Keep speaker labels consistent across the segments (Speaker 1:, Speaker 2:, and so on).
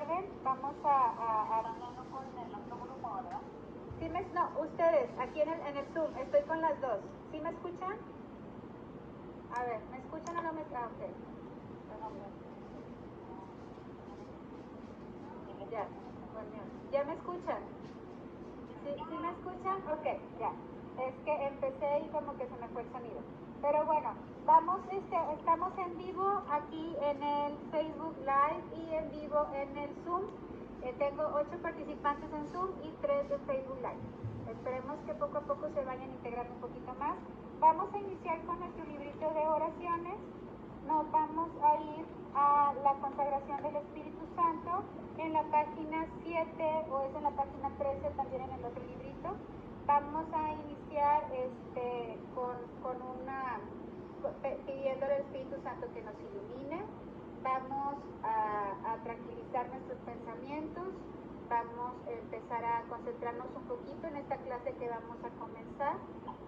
Speaker 1: recuerden, vamos a ¿sí no, ustedes, aquí en el Zoom, estoy con las dos. ¿Sí me escuchan? A ver, ¿me escuchan o no me escuchan? Ok. Ya, bueno, ¿ya me escuchan? ¿Sí me escuchan? Ok, ya. Es que empecé y como que se me fue el sonido. Pero bueno, vamos, estamos en vivo aquí en el Facebook Live y en vivo en el Zoom. Tengo 8 participantes en Zoom y 3 en Facebook Live. Esperemos que poco a poco se vayan integrando un poquito más. Vamos a iniciar con nuestro librito de oraciones. Nos vamos a ir a la consagración del Espíritu Santo en la página 7 o es en la página 13 también en el otro librito. Vamos a iniciar pidiéndole al Espíritu Santo que nos ilumine. Vamos a tranquilizar nuestros pensamientos. Vamos a empezar a concentrarnos un poquito en esta clase que vamos a comenzar.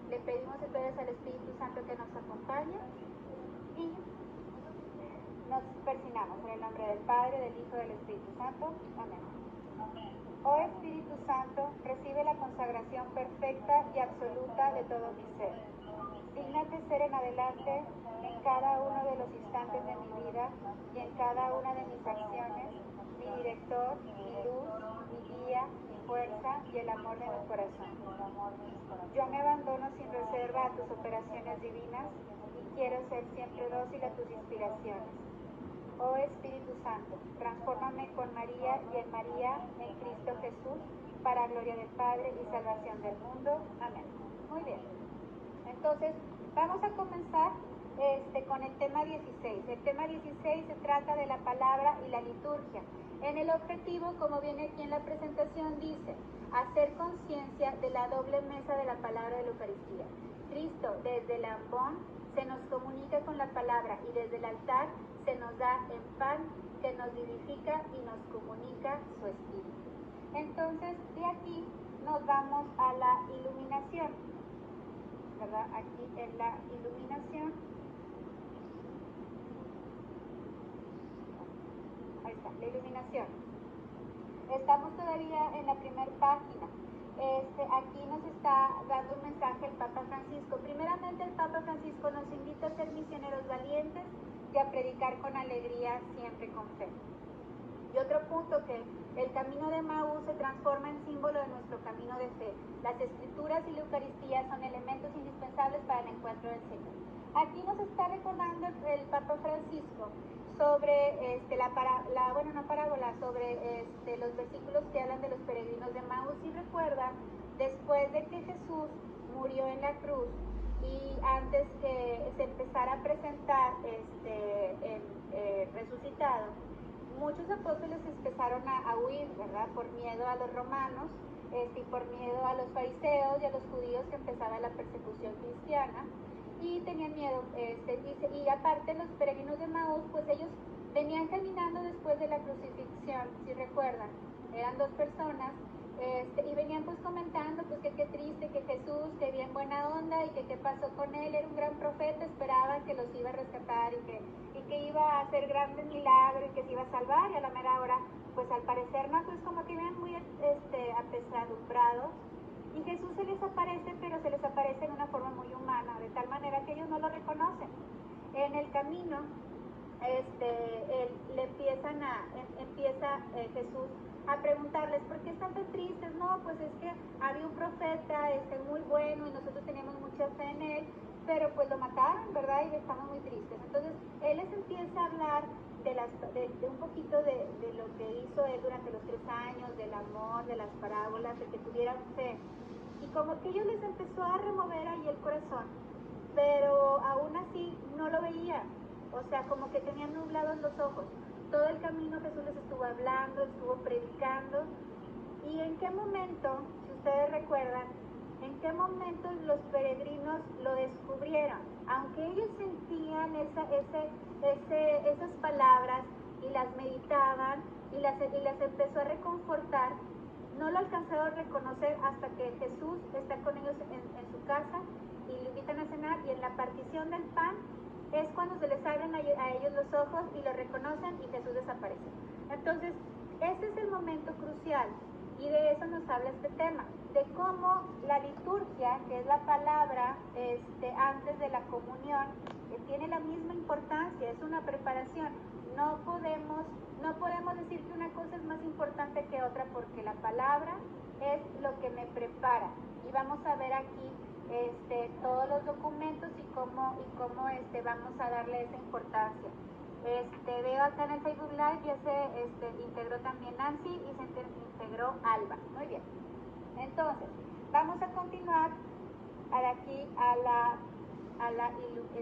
Speaker 1: Le pedimos entonces al Espíritu Santo que nos acompañe y nos persignamos en el nombre del Padre, del Hijo y del Espíritu Santo. Amén. Oh Espíritu Santo, recibe la consagración perfecta y absoluta de todo mi ser. Dígnate ser en adelante en cada uno de los instantes de mi vida y en cada una de mis acciones, mi director, mi luz, mi guía, mi fuerza y el amor de mi corazón. Yo me abandono sin reserva a tus operaciones divinas y quiero ser siempre dócil a tus inspiraciones. Oh Espíritu Santo, transfórmame con María y en María, en Cristo Jesús, para gloria del Padre y salvación del mundo. Amén. Muy bien. Entonces, vamos a comenzar con el tema 16. El tema 16 se trata de la palabra y la liturgia. En el objetivo, como viene aquí en la presentación, dice, hacer conciencia de la doble mesa de la palabra de la Eucaristía. Cristo, desde el ambón, se nos comunica con la palabra y desde el altar se nos da en pan que nos vivifica y nos comunica su espíritu. Entonces, de aquí nos vamos a la iluminación, ¿verdad? Aquí en la iluminación, ahí está, la iluminación. Estamos todavía en la primera página. Aquí nos está dando un mensaje el Papa Francisco. Primeramente, el Papa Francisco nos invita a ser misioneros valientes y a predicar con alegría, siempre con fe. Y otro punto, que el camino de Maús se transforma en símbolo de nuestro camino de fe. Las escrituras y la Eucaristía son elementos indispensables para el encuentro del Señor. Aquí nos está recordando el Papa Francisco sobre sobre los versículos que hablan de los peregrinos de Maús. Si recuerdan, después de que Jesús murió en la cruz y antes que se empezara a presentar resucitado, muchos apóstoles empezaron a huir, ¿verdad? Por miedo a los romanos y por miedo a los fariseos y a los judíos, que empezaba la persecución cristiana, y tenían miedo. Y aparte, los peregrinos de Maús, pues ellos venían caminando después de la crucifixión, si recuerdan, eran 2 personas, y venían pues comentando pues que qué triste, que Jesús, que bien buena onda, y que qué pasó con él, era un gran profeta, esperaban que los iba a rescatar y que iba a hacer grandes milagros y que se iba a salvar, y a la mera hora, pues al parecer no, pues como que iban muy apesadumbrados, y Jesús se les aparece, pero se les aparece en una forma muy humana, de tal manera que ellos no lo reconocen. En el camino, empieza Jesús a preguntarles, ¿por qué están tan tristes? No, pues es que había un profeta muy bueno y nosotros teníamos mucha fe en él, pero pues lo mataron, ¿verdad? Y estamos muy tristes. Entonces, él les empieza a hablar de un poquito de lo que hizo él durante los 3 años, del amor, de las parábolas, de que tuvieran fe. Y como que ellos les empezó a remover ahí el corazón, pero aún así no lo veían. O sea, como que tenían nublados los ojos. Todo el camino Jesús les estuvo hablando, estuvo predicando. ¿Y en qué momento, si ustedes recuerdan, en qué momento los peregrinos lo descubrieron? Aunque ellos sentían esas palabras y las meditaban y las empezó a reconfortar, no lo alcanzaron a reconocer hasta que Jesús está con ellos en su casa y lo invitan a cenar, y en la partición del pan es cuando se les abren a ellos los ojos y lo reconocen y Jesús desaparece. Entonces, Este es el momento crucial y de eso nos habla este tema, de cómo la liturgia, que es la palabra antes de la comunión, tiene la misma importancia, es una preparación. No podemos decir que una cosa es más importante que otra porque la palabra es lo que me prepara. Y vamos a ver aquí todos los documentos y cómo vamos a darle esa importancia. Veo acá en el Facebook Live ya se integró también Nancy y se integró Alba. Muy bien. Entonces, vamos a continuar aquí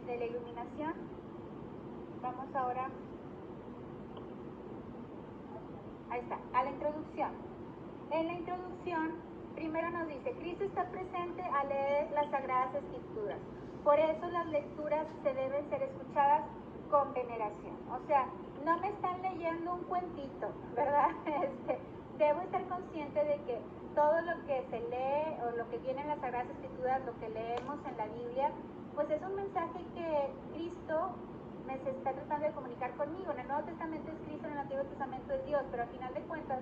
Speaker 1: de la iluminación. Vamos ahora, ahí está, a la introducción. En la introducción, primero nos dice, Cristo está presente al leer las Sagradas Escrituras. Por eso las lecturas se deben ser escuchadas con veneración. O sea, no me están leyendo un cuentito, ¿verdad? Debo estar consciente de que todo lo que se lee o lo que viene en las Sagradas Escrituras, lo que leemos en la Biblia, pues es un mensaje que Cristo me se está tratando de comunicar conmigo. En el Nuevo Testamento es Cristo, en el Antiguo Testamento es Dios, pero al final de cuentas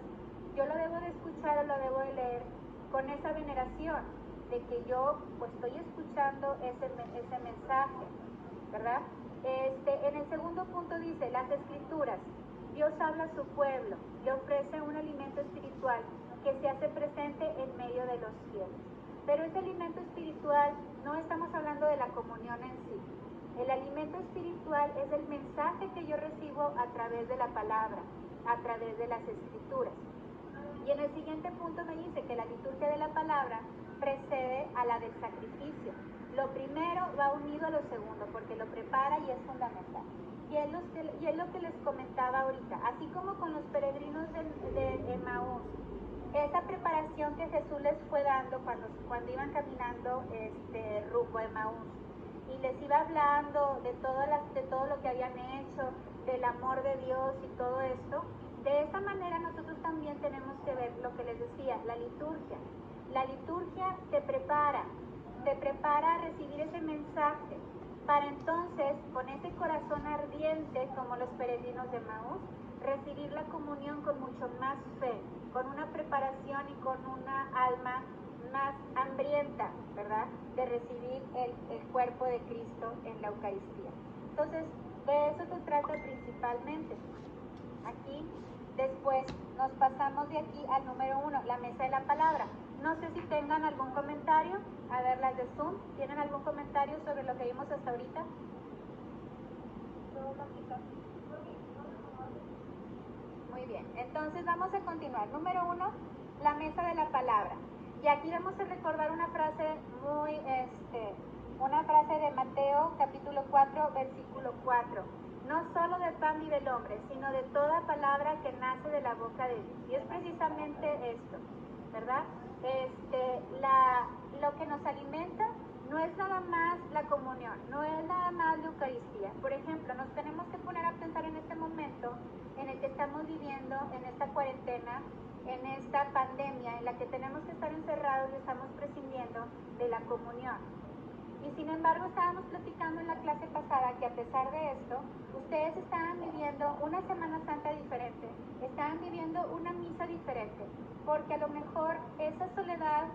Speaker 1: yo lo debo de escuchar o lo debo de leer con esa veneración de que yo pues estoy escuchando ese mensaje, ¿verdad? En el segundo punto dice, las Escrituras, Dios habla a su pueblo, le ofrece un alimento espiritual que se hace presente en medio de los fieles. Pero ese alimento espiritual no estamos hablando de la comunión en sí. El alimento espiritual es el mensaje que yo recibo a través de la palabra, a través de las Escrituras. Y en el siguiente punto me dice que la liturgia de la palabra precede a la del sacrificio. Lo primero va unido a lo segundo, porque lo prepara y es fundamental. Y es lo que les comentaba ahorita, así como con los peregrinos de Emaús, esa preparación que Jesús les fue dando cuando iban caminando rumbo a Emaús, y les iba hablando de todo lo que habían hecho, del amor de Dios y todo esto. De esa manera nosotros también tenemos que ver lo que les decía, la liturgia. La liturgia te prepara a recibir ese mensaje, para entonces, con ese corazón ardiente, como los peregrinos de Emaús, recibir la comunión con mucho más fe, con una preparación y con una alma más hambrienta, ¿verdad?, de recibir el cuerpo de Cristo en la Eucaristía. Entonces, de eso se trata principalmente. Aquí, después, nos pasamos de aquí al número 1, la mesa de la palabra. No sé si tengan algún comentario. A ver, las de Zoom, ¿tienen algún comentario sobre lo que vimos hasta ahorita? Muy bien, entonces vamos a continuar. Número 1, la mesa de la palabra. Y aquí vamos a recordar una frase una frase de Mateo, capítulo 4, versículo 4. No solo de pan vive el hombre, sino de toda palabra que nace de la boca de Dios. Y es precisamente esto, ¿verdad? Lo que nos alimenta no es nada más la comunión, no es nada más la Eucaristía. Por ejemplo, nos tenemos que poner a pensar en este momento en el que estamos viviendo, en esta cuarentena, en esta pandemia, en la que tenemos que estar encerrados y estamos prescindiendo de la comunión. Y sin embargo, estábamos platicando en la clase pasada que a pesar de esto, ustedes estaban viviendo una Semana Santa diferente, estaban viviendo una misa diferente, porque a lo mejor esa soledad,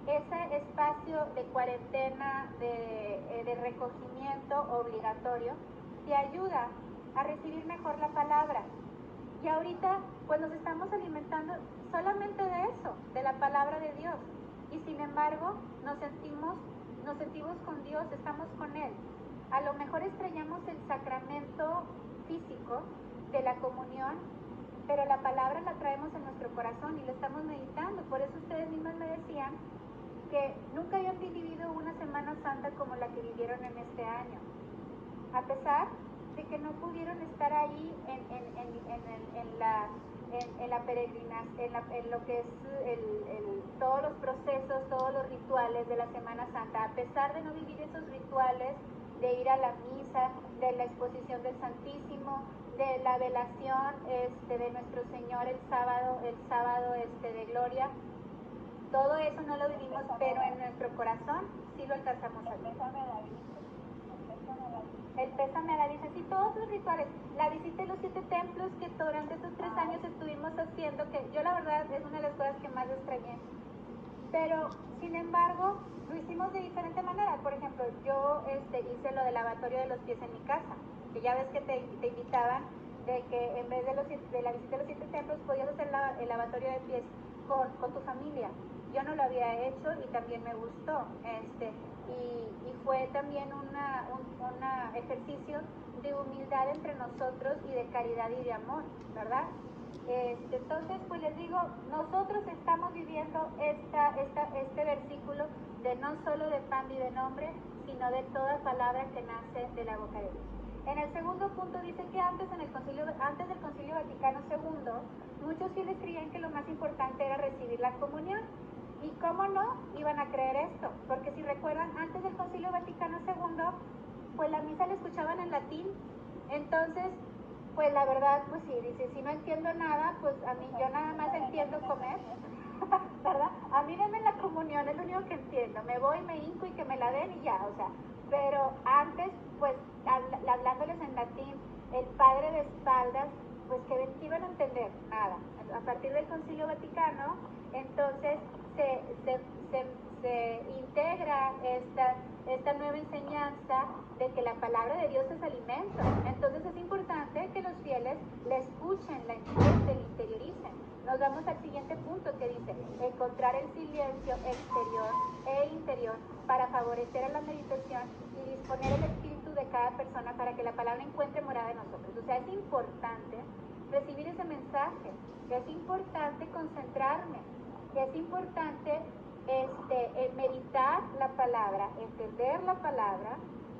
Speaker 1: ese espacio de cuarentena, de recogimiento obligatorio, te ayuda a recibir mejor la palabra. Y ahorita, pues nos estamos alimentando solamente de eso, de la palabra de Dios. Y sin embargo, nos sentimos con Dios, estamos con Él. A lo mejor extrañamos el sacramento físico de la comunión, pero la palabra la traemos en nuestro corazón y la estamos meditando. Por eso ustedes mismos me decían que nunca habían vivido una Semana Santa como la que vivieron en este año. A pesar de que no pudieron estar ahí en la peregrinación, en lo que es todos los procesos, todos los rituales de la Semana Santa, a pesar de no vivir esos rituales, de ir a la misa, de la exposición del Santísimo, de la velación de nuestro Señor el sábado de gloria, todo eso no lo vivimos, pero en nuestro corazón sí lo alcanzamos a vivir. El pésame a la Virgen, sí, todos los rituales, la visita de los 7 templos que durante estos 3 años estuvimos haciendo. entiendo que yo la verdad es una de las cosas que más extrañé. Pero, sin embargo, lo hicimos de diferente manera. Por ejemplo, yo hice lo del lavatorio de los pies en mi casa, que ya ves que te invitaban de que en vez de la visita a los 7 templos podías hacer el lavatorio de pies con tu familia. Yo no lo había hecho y también me gustó. Y fue también un ejercicio de humildad entre nosotros y de caridad y de amor, ¿verdad? Entonces, pues les digo, nosotros estamos viviendo este versículo de no solo de pan y de nombre, sino de toda palabra que nace de la boca de Dios. En el segundo punto dice que antes del Concilio Vaticano II, muchos fieles creían que lo más importante era recibir la comunión. ¿Y cómo no iban a creer esto? Porque si recuerdan, antes del Concilio Vaticano II, pues la misa la escuchaban en latín. Entonces, pues la verdad, pues sí, dice, si no entiendo nada, pues a mí yo nada más entiendo comer, ¿verdad? A mí denme la comunión, es lo único que entiendo. Me voy, me hinco y que me la den y ya, o sea. Pero antes, pues, hablándoles en latín, el padre de espaldas, pues que iban a entender nada. A partir del Concilio Vaticano, entonces se integra esta nueva enseñanza de que la palabra de Dios es alimento. Entonces es importante que los fieles la escuchen, la entiendan, la interioricen. Nos vamos al siguiente punto que dice, encontrar el silencio exterior e interior para favorecer a la meditación y disponer el espíritu de cada persona para que la palabra encuentre morada en nosotros. O sea, es importante recibir ese mensaje, es importante concentrarme, es importante meditar la palabra, entender la palabra,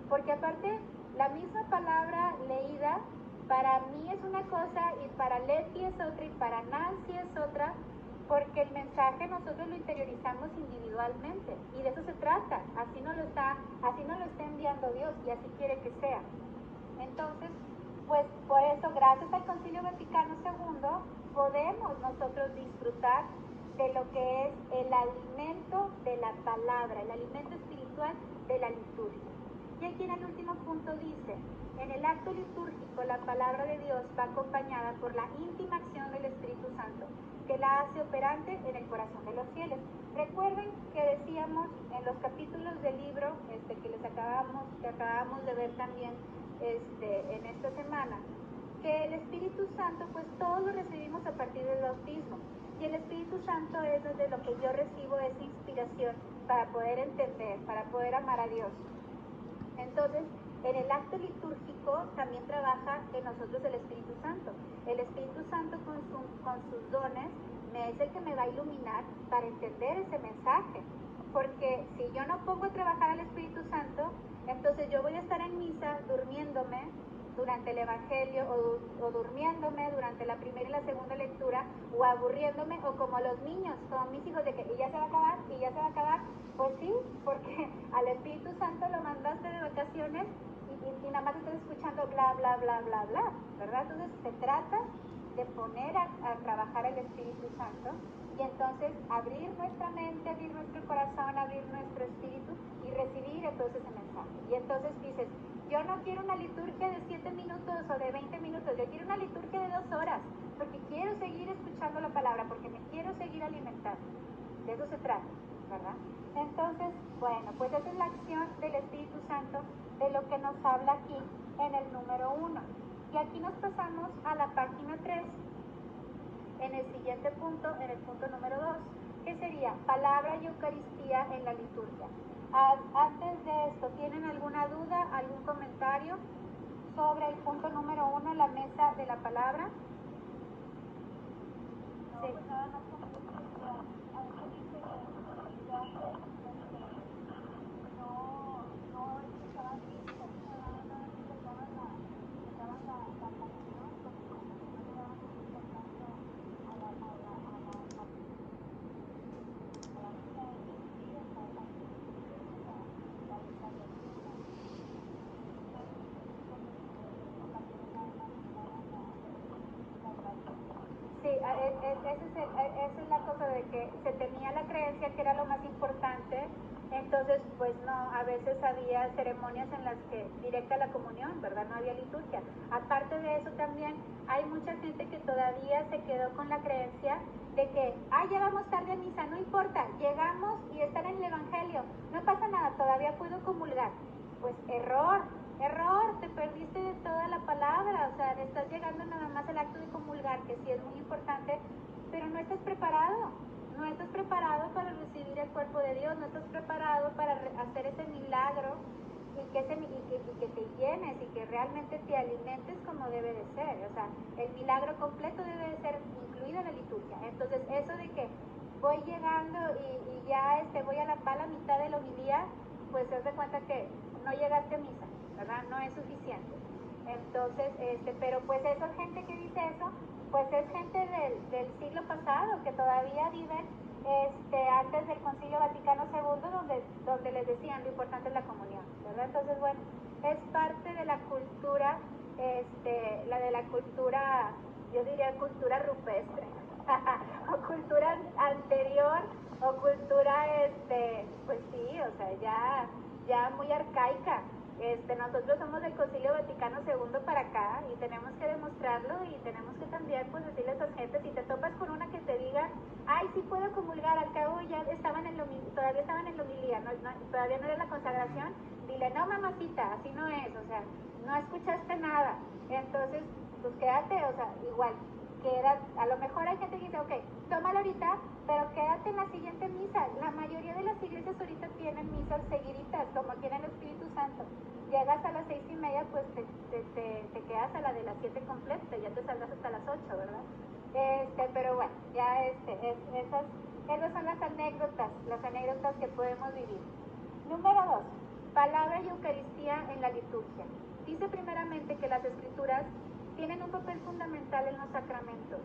Speaker 1: porque aparte la misma palabra leída para mí es una cosa y para Leti es otra y para Nancy es otra, porque el mensaje nosotros lo interiorizamos individualmente y de eso se trata, así nos lo está enviando Dios y así quiere que sea. Entonces, pues por eso, gracias al Concilio Vaticano II, podemos nosotros disfrutar de lo que es el alimento de la palabra, el alimento espiritual de la liturgia. Y aquí en el último punto dice, en el acto litúrgico la palabra de Dios va acompañada por la íntima acción del Espíritu Santo, que la hace operante en el corazón de los fieles. Recuerden que decíamos en los capítulos del libro que acabamos de ver también en esta semana, que el Espíritu Santo, pues todos lo recibimos a partir del bautismo. Y el Espíritu Santo es desde lo que yo recibo esa inspiración para poder entender, para poder amar a Dios. Entonces, en el acto litúrgico también trabaja en nosotros el Espíritu Santo. El Espíritu Santo con sus dones es el que me va a iluminar para entender ese mensaje. Porque si yo no pongo a trabajar al Espíritu Santo, entonces yo voy a estar en misa durmiéndome durante el Evangelio o durmiéndome durante la primera y la segunda lectura o aburriéndome o como los niños, como mis hijos de que y ya se va a acabar y ya se va a acabar. Pues sí, porque al Espíritu Santo lo mandaste de vacaciones y nada más estás escuchando bla, bla, bla, bla, bla, ¿verdad? Entonces se trata de poner a trabajar al Espíritu Santo y entonces abrir nuestra mente, abrir nuestro corazón, abrir nuestro espíritu y recibir entonces ese mensaje. Y entonces dices, yo no quiero una liturgia de 7 minutos o de 20 minutos, yo quiero una liturgia de 2 horas, porque quiero seguir escuchando la palabra, porque me quiero seguir alimentando. De eso se trata, ¿verdad? Entonces, bueno, pues esa es la acción del Espíritu Santo de lo que nos habla aquí en el número 1. Y aquí nos pasamos a la página 3, en el siguiente punto, en el punto número 2, que sería palabra y Eucaristía en la liturgia. Antes de esto, ¿tienen alguna duda, algún comentario sobre el punto número 1, la mesa de la palabra? Sí. Sí, esa es la cosa de que se tenía la creencia que era lo más importante, entonces pues no, a veces había ceremonias en las que directa la comunión, ¿verdad? No había liturgia. Aparte de eso también hay mucha gente que todavía mayoría se quedó con la creencia de que, ya vamos tarde a misa, no importa, llegamos y están en el Evangelio, no pasa nada, todavía puedo comulgar. Pues error, te perdiste de toda la palabra, o sea, estás llegando nada más al acto de comulgar, que sí es muy importante, pero no estás preparado para recibir el cuerpo de Dios, no estás preparado para hacer ese milagro y que te llenes y que realmente te alimentes como debe de ser. O sea, el milagro completo debe de ser incluido en la liturgia. Entonces, eso de que voy llegando y ya voy a la mitad de la homilía, pues haz de cuenta que no llegaste a misa, ¿verdad? No es suficiente. Entonces, pero pues esa gente que dice eso, pues es gente del siglo pasado, que todavía viven antes del Concilio Vaticano II, donde les decían lo importante es la comunión, ¿verdad? Entonces, bueno, es parte de la cultura, la de la cultura, yo diría cultura rupestre, o cultura anterior, o cultura, pues sí, o sea, ya muy arcaica. Nosotros somos del Concilio Vaticano II para acá y tenemos que demostrarlo y tenemos que también pues decirle a esas gentes, si te topas con una que te diga, ay, sí puedo comulgar, al cabo ya todavía estaban en la homilía, todavía no era la consagración, dile, no mamacita, así no es, o sea, no escuchaste nada. Entonces, pues quédate, o sea, igual, a lo mejor hay gente que dice, ok, tómalo ahorita, pero quédate en la siguiente misa. La mayoría de las iglesias ahorita tienen misas seguiditas, como tiene el Espíritu Santo. Llegas a las 6:30, pues te quedas a la de las 7 completa, ya te salgas hasta las 8, ¿verdad? Pero bueno, ya esas son las anécdotas que podemos vivir. Número 2, palabra y Eucaristía en la liturgia. Dice primeramente que las Escrituras tienen un papel fundamental en los sacramentos.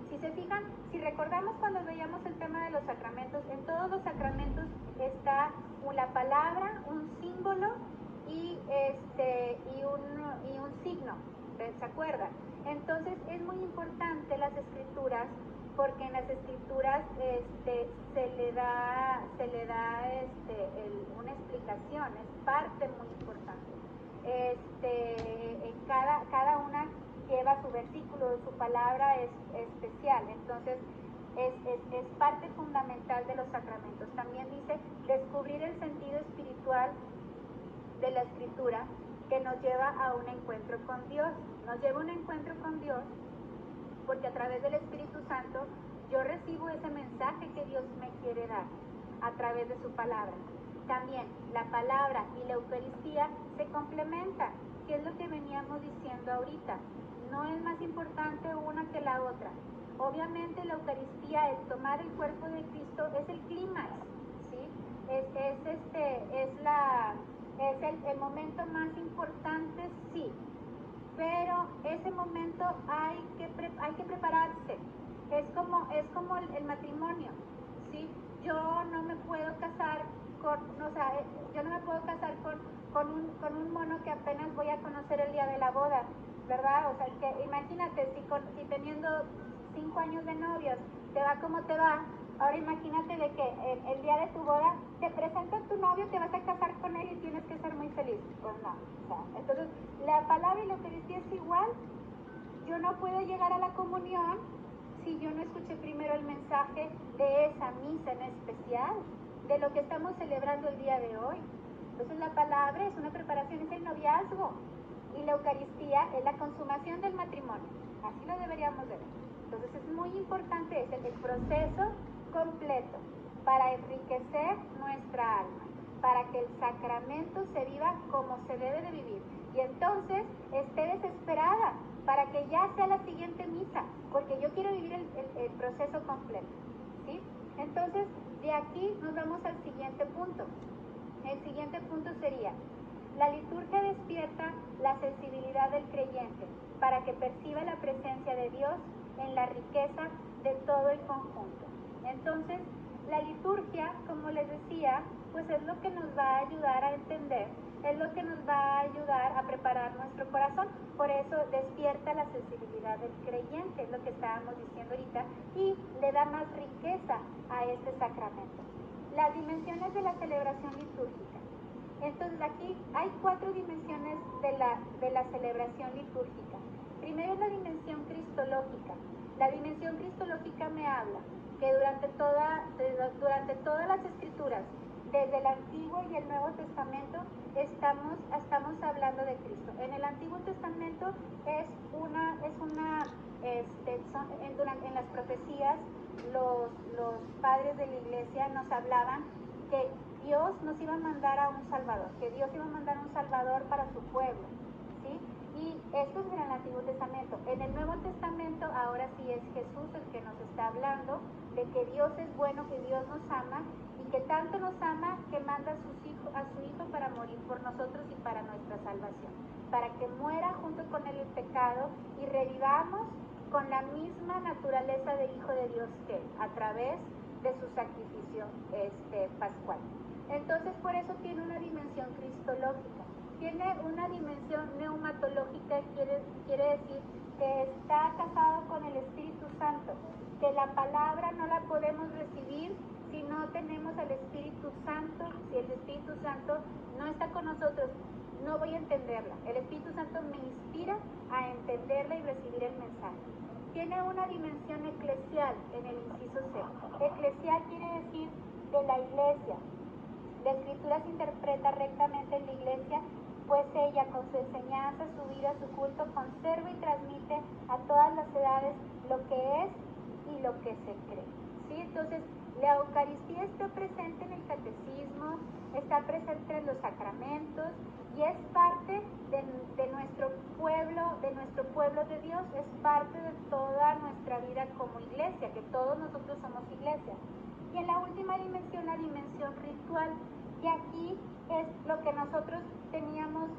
Speaker 1: Si se fijan, si recordamos cuando veíamos el tema de los sacramentos, en todos los sacramentos está la palabra, un símbolo y un signo, ¿se acuerdan? Entonces es muy importante las Escrituras, porque en las Escrituras se le da una explicación, es parte muy importante. En cada una lleva su versículo, su palabra es especial, entonces es parte fundamental de los sacramentos. También dice descubrir el sentido espiritual de la Escritura, que nos lleva a un encuentro con Dios. Nos lleva a un encuentro con Dios porque a través del Espíritu Santo yo recibo ese mensaje que Dios me quiere dar a través de su palabra. También la palabra y la Eucaristía se complementan, que es lo que veníamos diciendo ahorita. No es más importante una que la otra. Obviamente la Eucaristía, el tomar el cuerpo de Cristo, es el clímax, ¿sí? Es el momento más importante, sí, pero ese momento hay que prepararse. Es como el matrimonio, ¿sí? Yo no me puedo casar con un mono que apenas voy a conocer el día de la boda, ¿verdad? O sea, que imagínate, si teniendo 5 años de novios te va como te va, ahora imagínate de que el día de tu boda te presenta tu novio, te vas a casar con él y tienes que ser muy feliz. Pues no, o sea, entonces la palabra y la Eucaristía es igual. Yo no puedo llegar a la comunión si yo no escuché primero el mensaje de esa misa en especial, de lo que estamos celebrando el día de hoy. Entonces la palabra es una preparación, es el noviazgo, y la Eucaristía es la consumación del matrimonio. Así lo deberíamos ver. Entonces es muy importante el proceso completo para enriquecer nuestra alma, para que el sacramento se viva como se debe de vivir. Y entonces esté desesperada para que ya sea la siguiente misa, porque yo quiero vivir el proceso completo, ¿sí? Entonces, de aquí nos vamos al siguiente punto. El siguiente punto sería, la liturgia despierta la sensibilidad del creyente para que perciba la presencia de Dios en la riqueza de todo el conjunto. Entonces, la liturgia, como les decía, pues es lo que nos va a ayudar a entender, es lo que nos va a ayudar a preparar nuestro corazón. Por eso despierta la sensibilidad del creyente, es lo que estábamos diciendo ahorita, y le da más riqueza a este sacramento. Las dimensiones de la celebración litúrgica. Entonces aquí hay 4 dimensiones de la celebración litúrgica. Primero es la dimensión cristológica. La dimensión cristológica me habla que durante todas las escrituras, desde el Antiguo y el Nuevo Testamento, estamos hablando de Cristo. En el Antiguo Testamento en las profecías, los padres de la iglesia nos hablaban que Dios nos iba a mandar a un Salvador, que Dios iba a mandar a un Salvador para su pueblo, ¿sí? Y esto es en el Antiguo Testamento. En el Nuevo Testamento, ahora sí es Jesús el que nos está hablando de que Dios es bueno, que Dios nos ama y que tanto nos ama que manda a su Hijo para morir por nosotros y para nuestra salvación, para que muera junto con él el pecado y revivamos con la misma naturaleza de Hijo de Dios que él, a través de su sacrificio pascual. Entonces, por eso tiene una dimensión cristológica. Tiene una dimensión neumatológica, quiere decir que está casado con el Espíritu Santo, que la palabra no la podemos recibir si no tenemos al Espíritu Santo. Si el Espíritu Santo no está con nosotros, no voy a entenderla. El Espíritu Santo me inspira a entenderla y recibir el mensaje. Tiene una dimensión eclesial en el inciso C. Eclesial quiere decir de la iglesia. La Escritura se interpreta rectamente en la iglesia, pues ella con su enseñanza, su vida, su culto, conserva y transmite a todas las edades lo que es y lo que se cree. ¿Sí? Entonces, la Eucaristía está presente en el catecismo, está presente en los sacramentos y es parte de nuestro pueblo de Dios, es parte de toda nuestra vida como iglesia, que todos nosotros somos iglesia. Y en la última dimensión, la dimensión ritual, y aquí es lo que nosotros teníamos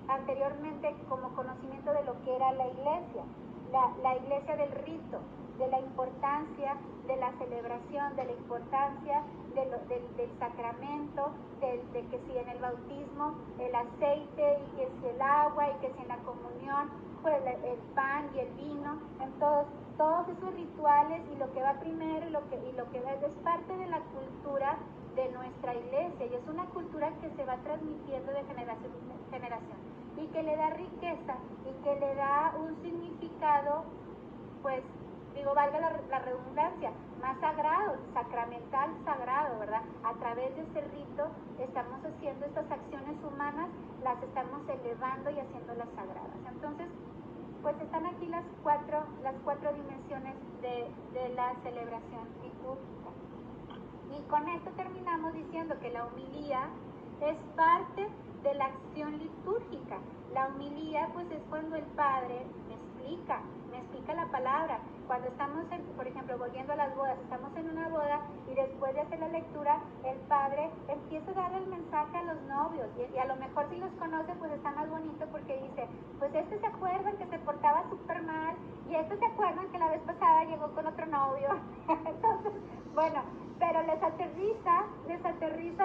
Speaker 1: anteriormente como conocimiento de lo que era la iglesia, la iglesia del rito, de la importancia de la celebración, de la importancia del sacramento, de que si en el bautismo el aceite y que si el agua y que si en la comunión pues el pan y el vino, en todos esos rituales y lo que va primero y lo que va es parte de la cultura de nuestra iglesia, y es una cultura que se va transmitiendo de generación en generación y que le da riqueza y que le da un significado, pues valga la redundancia, más sagrado, sacramental, sagrado, ¿verdad? A través de ese rito estamos haciendo estas acciones humanas, las estamos elevando y haciéndolas sagradas. Entonces, pues están aquí las cuatro dimensiones de la celebración litúrgica. Y con esto terminamos diciendo que la homilía es parte de la acción litúrgica. La homilía pues es cuando el Padre me explica la palabra. Cuando estamos, por ejemplo, volviendo a las bodas, estamos en una boda y después de hacer la lectura, el Padre empieza a dar el mensaje a los novios y a lo mejor si los conoce pues está más bonito porque dice, pues se acuerdan que se portaba súper mal y se acuerdan que la vez pasada llegó con otro novio. Entonces, bueno, pero les aterriza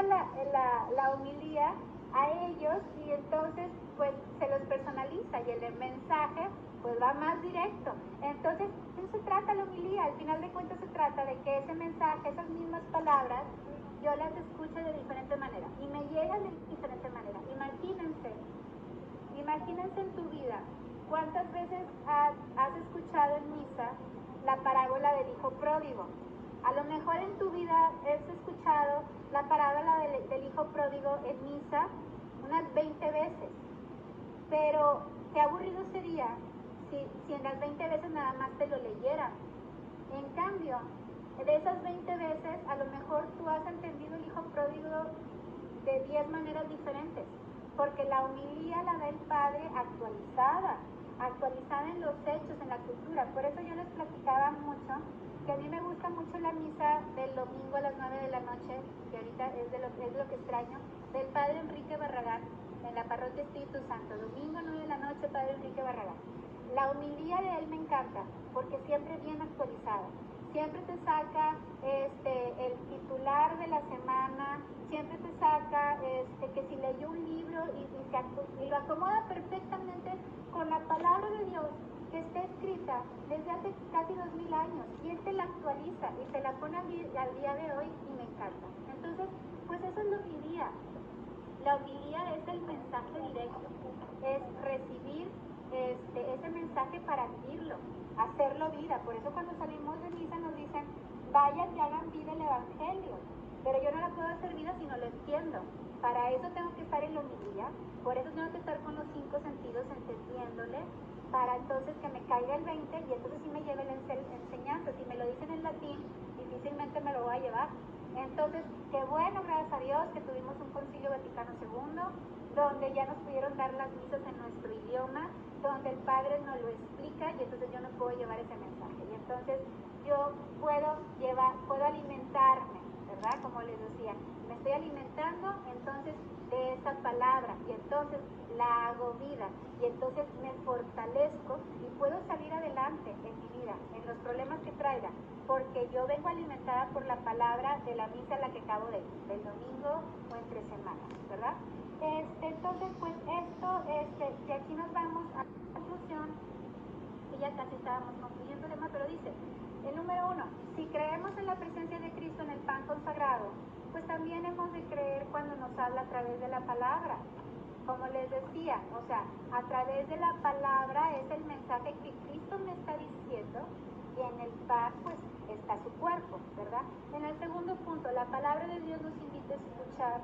Speaker 1: la homilía a ellos y entonces pues se los personaliza y el mensaje pues va más directo. Entonces, ¿qué se trata la homilía? Al final de cuentas se trata de que ese mensaje, esas mismas palabras, yo las escucho de diferente manera y me llegan de diferente manera. Imagínense en tu vida, ¿cuántas veces has escuchado en misa la parábola del hijo pródigo? A lo mejor en tu vida has escuchado la parábola del hijo pródigo en misa unas 20 veces, pero qué aburrido sería si en las 20 veces nada más te lo leyeran. En cambio, de esas 20 veces, a lo mejor tú has entendido el hijo pródigo de 10 maneras diferentes, porque la homilía la da el Padre actualizada en los hechos, en la cultura. Por eso yo les platicaba mucho que a mí me gusta mucho la misa del domingo a las 9 de la noche, que ahorita es lo que extraño, del Padre Enrique Barragán, en la parroquia Espíritu Santo, domingo 9 de la noche, Padre Enrique Barragán. La homilía de él me encanta, porque siempre bien actualizada. Siempre te saca el titular de la semana, siempre te saca que si leyó un libro y lo acomoda perfectamente con la palabra de Dios que está escrita desde hace casi 2000 años, y él te la actualiza y te la pone al día de hoy y me encanta. Entonces, pues eso es la homilía. La homilía es el mensaje directo, es recibir ese mensaje para vivirlo, hacerlo vida. Por eso cuando salimos de misa nos dicen, vayan y hagan vida el Evangelio. Pero yo no la puedo hacer vida si no lo entiendo. Para eso tengo que estar en la homilía, por eso tengo que estar con los 5 sentidos entendiéndole, para entonces que me caiga el 20 y entonces sí me lleve la enseñanza. Si me lo dicen en latín, difícilmente me lo voy a llevar. Entonces, qué bueno, gracias a Dios, que tuvimos un Concilio Vaticano II, donde ya nos pudieron dar las misas en nuestro idioma, donde el Padre nos lo explica y entonces yo no puedo llevar ese mensaje. Y entonces yo puedo alimentarme, ¿verdad? Como les decía, me estoy alimentando entonces de esa palabra y entonces la hago vida y entonces me fortalezco y puedo salir adelante en mi vida, en los problemas que traiga, porque yo vengo alimentada por la palabra de la misa a la que acabo de ir, del domingo o entre semanas, ¿verdad? Entonces, pues esto, de aquí nos vamos a la conclusión, y ya casi estábamos concluyendo el tema, pero dice, el número 1, si creemos en la presencia de Cristo en el pan consagrado, pues también hemos de creer cuando nos habla a través de la palabra. Como les decía, o sea, a través de la palabra es el mensaje que Cristo me está diciendo y en el pan pues está su cuerpo, ¿verdad? En el segundo punto, la palabra de Dios nos invita a escuchar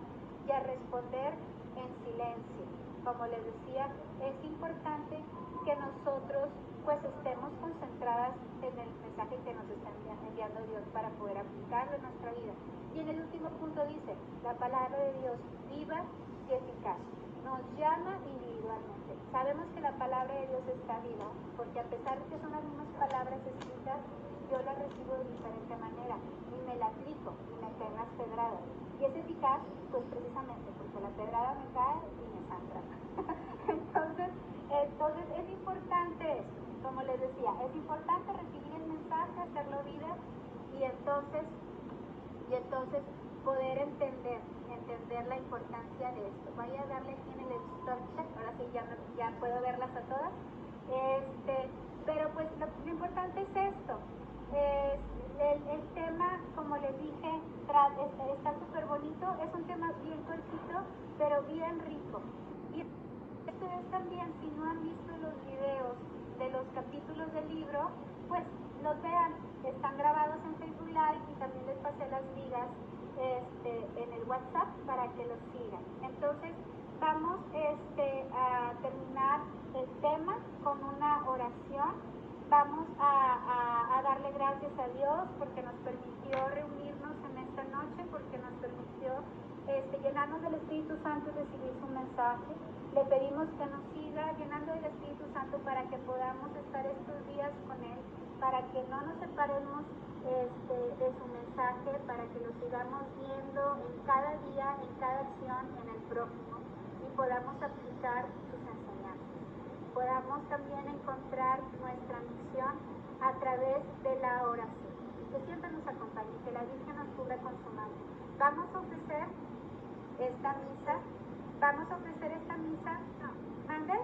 Speaker 1: y a responder en silencio. Como les decía, es importante que nosotros pues estemos concentradas en el mensaje que nos está enviando Dios para poder aplicarlo en nuestra vida. Y en el último punto dice, la palabra de Dios viva y eficaz. Nos llama individualmente. Sabemos que la palabra de Dios está viva, porque a pesar de que son las mismas palabras escritas, yo la recibo de diferente manera y me la aplico y me caen las pedradas. Y es eficaz, pues precisamente porque la pedrada me cae y me sangra. entonces es importante esto, como les decía, es importante recibir el mensaje, hacerlo vida y entonces poder entender la importancia de esto. Voy a darle aquí en el stop check, ahora sí ya puedo verlas a todas. Pero pues lo importante es esto. El tema, como les dije, está súper bonito, es un tema bien cortito, pero bien rico. Y ustedes también, si no han visto los videos de los capítulos del libro, pues los vean, están grabados en Facebook Live y también les pasé las ligas en el WhatsApp para que los sigan. Entonces vamos a terminar el tema con una oración. Vamos a darle gracias a Dios porque nos permitió reunirnos en esta noche, porque nos permitió llenarnos del Espíritu Santo y recibir su mensaje. Le pedimos que nos siga llenando del Espíritu Santo para que podamos estar estos días con Él, para que no nos separemos de su mensaje, para que lo sigamos viendo en cada día, en cada acción, en el prójimo, y podamos aplicar sus enseñanzas. Podamos también encontrar nuestra misión a través de la oración. Que siempre nos acompañe, que la Virgen nos cubra con su mano. Vamos a ofrecer esta misa. ¿Mande?